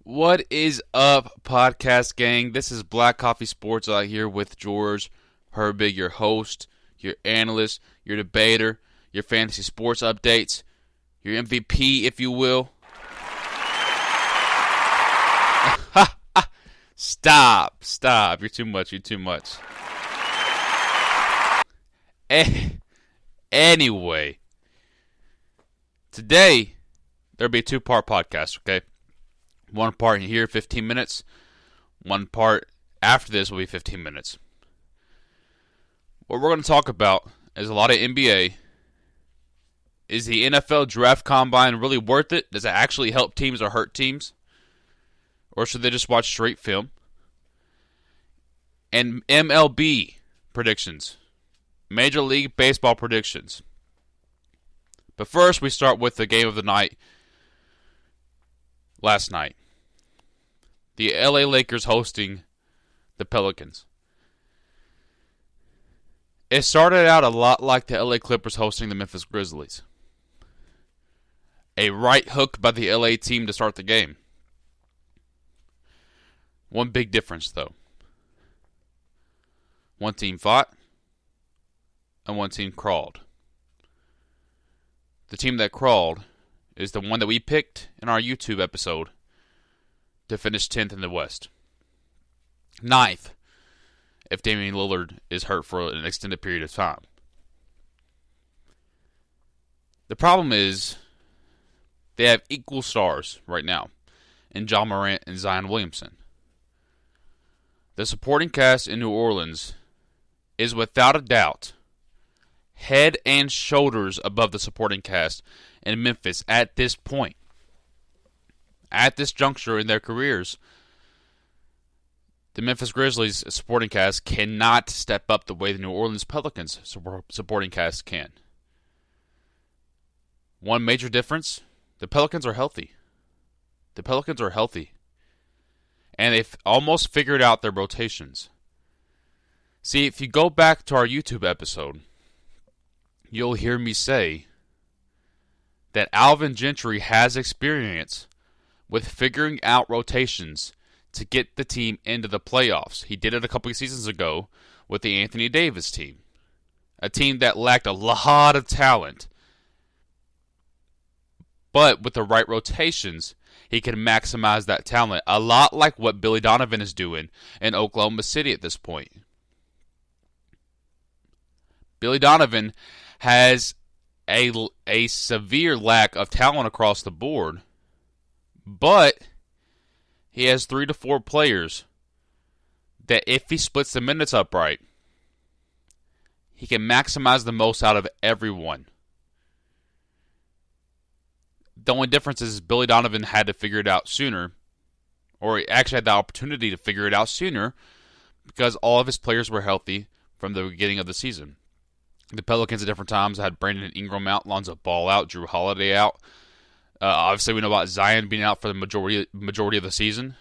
What is up, podcast gang? This is Black Coffee Sports out here with George Herbig, your host, your analyst, your debater, your fantasy sports updates, your MVP, if you will. Stop. You're too much. Anyway, today there'll be a two-part podcast, okay? One part in here, 15 minutes. One part after this will be 15 minutes. What we're going to talk about is a lot of NBA. Is the NFL draft combine really worth it? Does it actually help teams or hurt teams? Or should they just watch straight film? And MLB predictions. Major League Baseball predictions. But first, we start with the game of the night last night. The LA Lakers hosting the Pelicans. It started out a lot like the LA Clippers hosting the Memphis Grizzlies. A right hook by the LA team to start the game. One big difference, though. One team fought, and one team crawled. The team that crawled is the one that we picked in our YouTube episode to finish 10th in the West. 9th, if Damian Lillard is hurt for an extended period of time. The problem is they have equal stars right now in Ja Morant and Zion Williamson. The supporting cast in New Orleans is without a doubt head and shoulders above the supporting cast in Memphis at this point. At this juncture in their careers, the Memphis Grizzlies supporting cast cannot step up the way the New Orleans Pelicans supporting cast can. One major difference, the Pelicans are healthy. And they've almost figured out their rotations. See, if you go back to our YouTube episode, you'll hear me say that Alvin Gentry has experience with figuring out rotations to get the team into the playoffs. He did it a couple of seasons ago with the Anthony Davis team. A team that lacked a lot of talent. But with the right rotations, he can maximize that talent. A lot like what Billy Donovan is doing in Oklahoma City at this point. Billy Donovan has a severe lack of talent across the board, but he has 3 to 4 players that if he splits the minutes up right, he can maximize the most out of everyone. The only difference is Billy Donovan had to figure it out sooner, or he actually had the opportunity to figure it out sooner, because all of his players were healthy from the beginning of the season. The Pelicans at different times had Brandon Ingram out, Lonzo Ball out, Drew Holiday out. Obviously, we know about Zion being out for the majority of the season.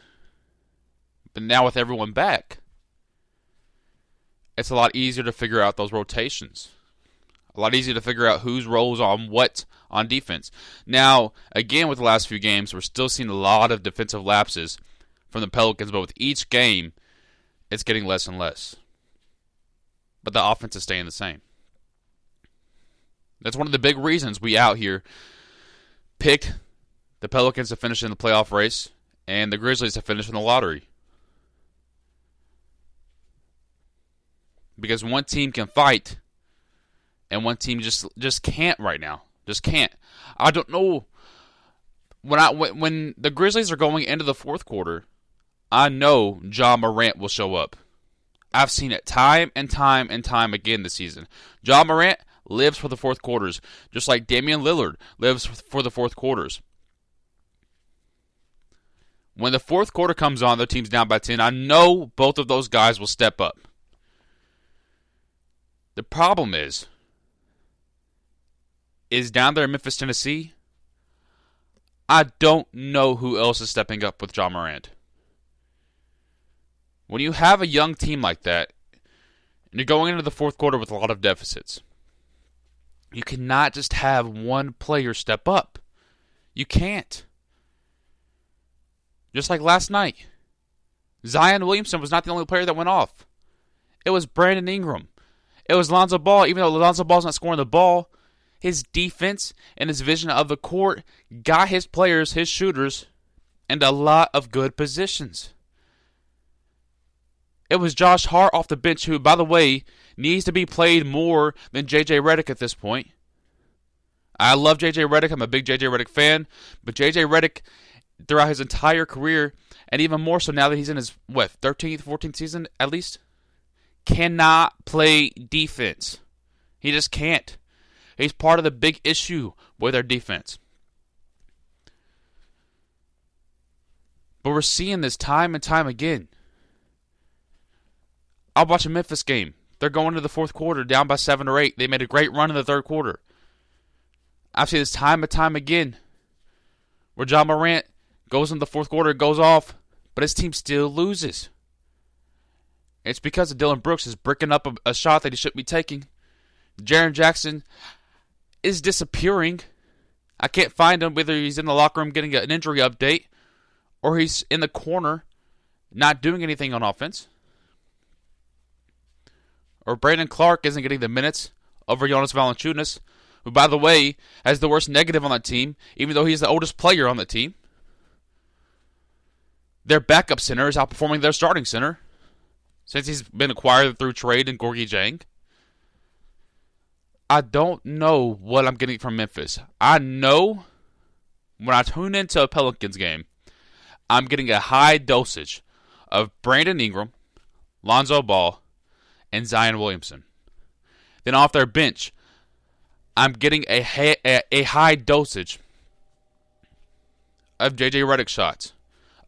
But now with everyone back, it's a lot easier to figure out those rotations. A lot easier to figure out whose roles on what on defense. Now, again, with the last few games, we're still seeing a lot of defensive lapses from the Pelicans, but with each game, it's getting less and less. But the offense is staying the same. That's one of the big reasons we out here picked the Pelicans to finish in the playoff race and the Grizzlies to finish in the lottery. Because one team can fight and one team just can't right now. Just can't. I don't know. When the Grizzlies are going into the fourth quarter, I know Ja Morant will show up. I've seen it time and time again this season. Ja Morant lives for the fourth quarters, just like Damian Lillard lives for the fourth quarters. When the fourth quarter comes on, the team's down by 10, I know both of those guys will step up. The problem is down there in Memphis, Tennessee, I don't know who else is stepping up with Ja Morant. When you have a young team like that, and you're going into the fourth quarter with a lot of deficits, you cannot just have one player step up. You can't. Just like last night. Zion Williamson was not the only player that went off. It was Brandon Ingram. It was Lonzo Ball. Even though Lonzo Ball's not scoring the ball, his defense and his vision of the court got his players, his shooters, into a lot of good positions. It was Josh Hart off the bench, who, by the way, needs to be played more than J.J. Redick at this point. I love J.J. Redick. I'm a big J.J. Redick fan. But J.J. Redick, throughout his entire career, and even more so now that he's in his, 13th, 14th season at least, cannot play defense. He just can't. He's part of the big issue with our defense. But we're seeing this time and time again. I'll watch a Memphis game. They're going into the fourth quarter down by 7 or 8. They made a great run in the third quarter. I've seen this time and time again where John Morant goes in the fourth quarter, goes off, but his team still loses. It's because of Dylan Brooks is bricking up a shot that he shouldn't be taking. Jaren Jackson is disappearing. I can't find him, whether he's in the locker room getting an injury update or he's in the corner not doing anything on offense. Or Brandon Clark isn't getting the minutes over Jonas Valanciunas, who, by the way, has the worst negative on that team, even though he's the oldest player on the team. Their backup center is outperforming their starting center since he's been acquired through trade in Gorgui Dieng. I don't know what I'm getting from Memphis. I know when I tune into a Pelicans game, I'm getting a high dosage of Brandon Ingram, Lonzo Ball, and Zion Williamson. Then off their bench, I'm getting a high dosage of J.J. Redick shots,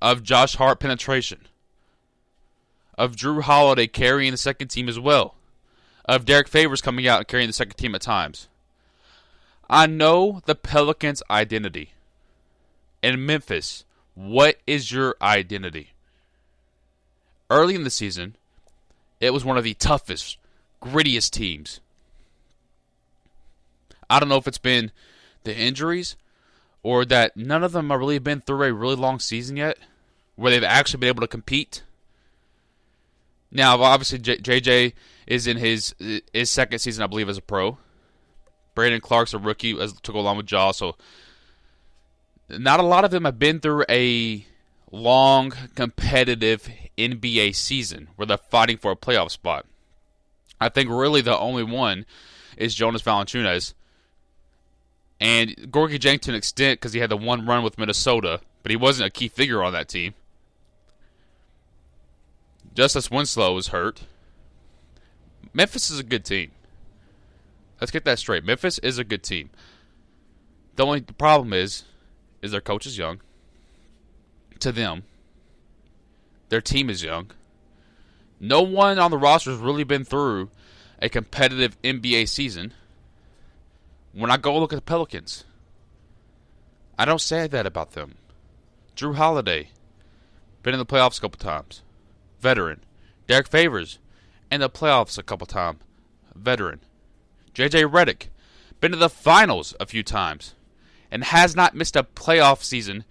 of Josh Hart penetration, of Drew Holiday carrying the second team as well, of Derek Favors coming out and carrying the second team at times. I know the Pelicans' identity. In Memphis, what is your identity? Early in the season, it was one of the toughest, grittiest teams. I don't know if it's been the injuries or that none of them have really been through a really long season yet where they've actually been able to compete. Now, obviously, JJ is in his second season, I believe, as a pro. Brandon Clark's a rookie, took along with Jaw, so not a lot of them have been through a long, competitive NBA season where they're fighting for a playoff spot. I think really the only one is Jonas Valanciunas. And Gorgui Dieng to an extent because he had the one run with Minnesota, but he wasn't a key figure on that team. Justice Winslow was hurt. Memphis is a good team. Let's get that straight. Memphis is a good team. The only problem is their coach is young. To them, their team is young. No one on the roster has really been through a competitive NBA season. When I go look at the Pelicans, I don't say that about them. Drew Holiday, been in the playoffs a couple times. Veteran. Derek Favors, in the playoffs a couple times. Veteran. J.J. Redick, been to the finals a few times. And has not missed a playoff season.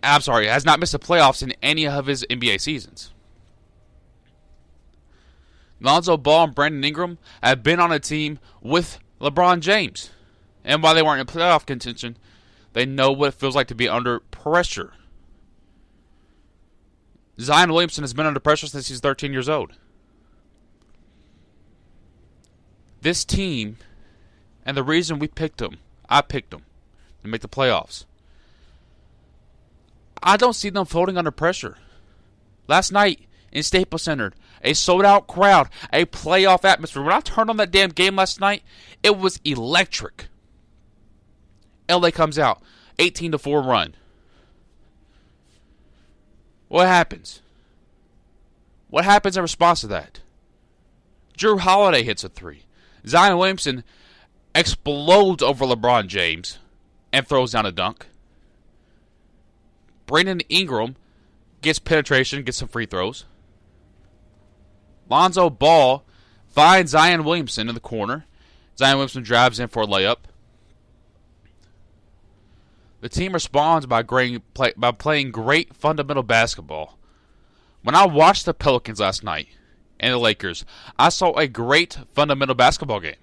Has not missed the playoffs in any of his NBA seasons. Lonzo Ball and Brandon Ingram have been on a team with LeBron James. And while they weren't in playoff contention, they know what it feels like to be under pressure. Zion Williamson has been under pressure since he's 13 years old. This team, and the reason I picked them to make the playoffs. I don't see them folding under pressure. Last night in Staples Center, a sold-out crowd, a playoff atmosphere. When I turned on that damn game last night, it was electric. LA comes out, 18-4 run. What happens? What happens in response to that? Drew Holiday hits a three. Zion Williamson explodes over LeBron James and throws down a dunk. Brandon Ingram gets penetration, gets some free throws. Lonzo Ball finds Zion Williamson in the corner. Zion Williamson drives in for a layup. The team responds by playing great fundamental basketball. When I watched the Pelicans last night and the Lakers, I saw a great fundamental basketball game.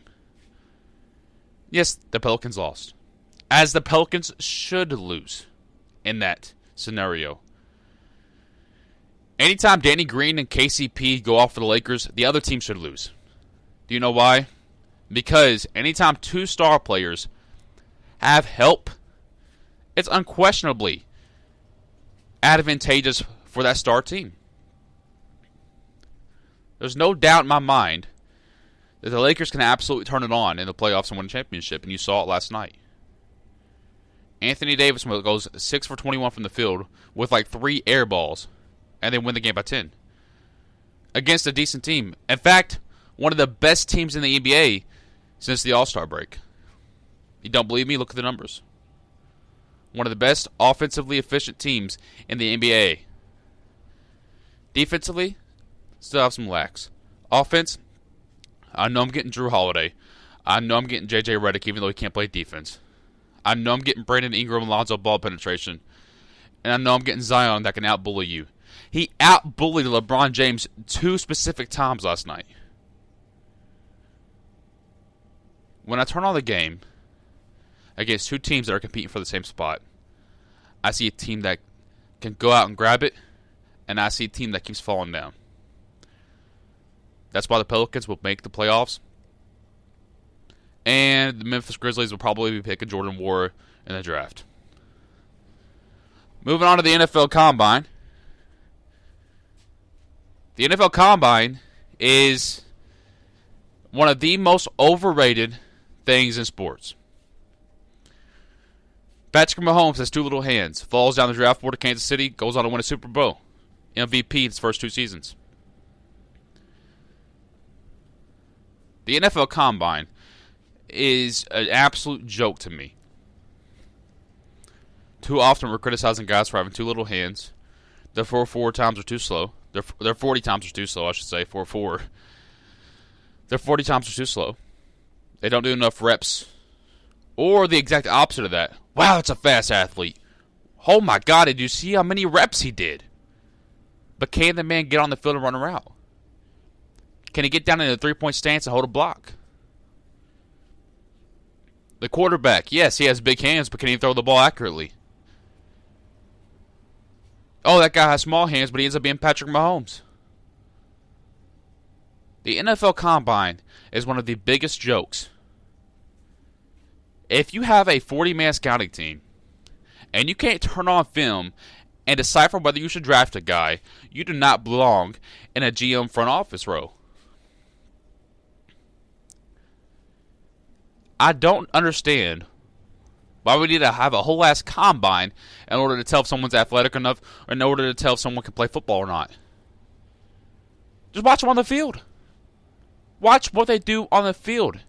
Yes, the Pelicans lost, as the Pelicans should lose in that scenario. Anytime Danny Green and KCP go off for the Lakers, the other team should lose. Do you know why? Because anytime two star players have help, it's unquestionably advantageous for that star team. There's no doubt in my mind that the Lakers can absolutely turn it on in the playoffs and win a championship, and you saw it last night. Anthony Davis goes 6 for 21 from the field with like 3 air balls, and they win the game by 10 against a decent team. In fact, one of the best teams in the NBA since the All-Star break. You don't believe me? Look at the numbers. One of the best offensively efficient teams in the NBA. Defensively, still have some lacks. Offense, I know I'm getting Drew Holiday. I know I'm getting J.J. Redick, even though he can't play defense. I know I'm getting Brandon Ingram and Lonzo ball penetration. And I know I'm getting Zion that can out-bully you. He out-bullied LeBron James 2 specific times last night. When I turn on the game against 2 teams that are competing for the same spot, I see a team that can go out and grab it, and I see a team that keeps falling down. That's why the Pelicans will make the playoffs. And the Memphis Grizzlies will probably be picking Jordan Ward in the draft. Moving on to the NFL Combine. The NFL Combine is one of the most overrated things in sports. Patrick Mahomes has 2 little hands, falls down the draft board to Kansas City, goes on to win a Super Bowl. MVP in his first 2 seasons. The NFL Combine is an absolute joke to me. Too often we're criticizing guys for having 2 little hands. Their 4 times are too slow. Their 40 times are too slow, I should say. 4. Their 40 times are too slow. They don't do enough reps. Or the exact opposite of that. Wow, that's a fast athlete. Oh my God, did you see how many reps he did? But can the man get on the field and run a route? Can he get down in a 3-point stance and hold a block? The quarterback, yes, he has big hands, but can he throw the ball accurately? Oh, that guy has small hands, but he ends up being Patrick Mahomes. The NFL Combine is one of the biggest jokes. If you have a 40-man scouting team, and you can't turn on film and decipher whether you should draft a guy, you do not belong in a GM front office role. I don't understand why we need to have a whole ass combine in order to tell if someone's athletic enough, or in order to tell if someone can play football or not. Just watch them on the field. Watch what they do on the field.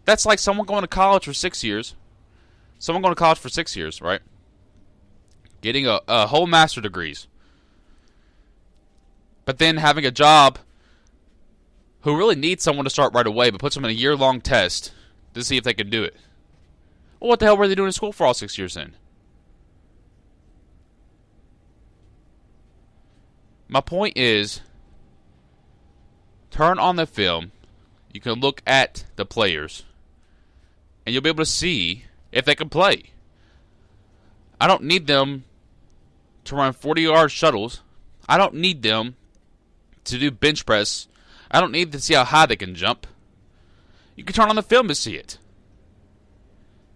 That's like someone going to college for 6 years. Someone going to college for 6 years, right? Getting a whole master degrees. But then having a job who really needs someone to start right away, but puts them in a year-long test to see if they can do it. Well, what the hell were they doing in school for all 6 years then? My point is, turn on the film. You can look at the players, and you'll be able to see if they can play. I don't need them to run 40-yard shuttles. I don't need them to do bench press. I don't need to see how high they can jump. You can turn on the film to see it.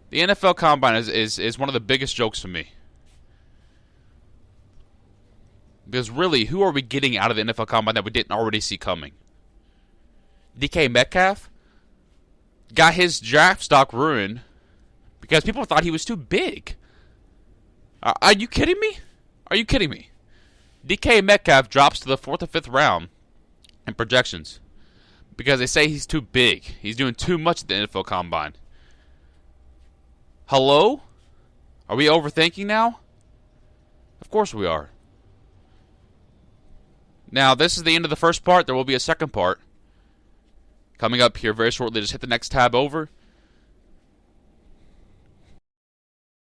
The NFL Combine is one of the biggest jokes to me. Because really, who are we getting out of the NFL Combine that we didn't already see coming? DK Metcalf got his draft stock ruined because people thought he was too big. Are you kidding me? Are you kidding me? DK Metcalf drops to the 4th or 5th round in projections because they say he's too big. He's doing too much at the NFL Combine. Hello? Are we overthinking now? Of course we are. Now, this is the end of the first part. There will be a second part coming up here very shortly. Just hit the next tab over.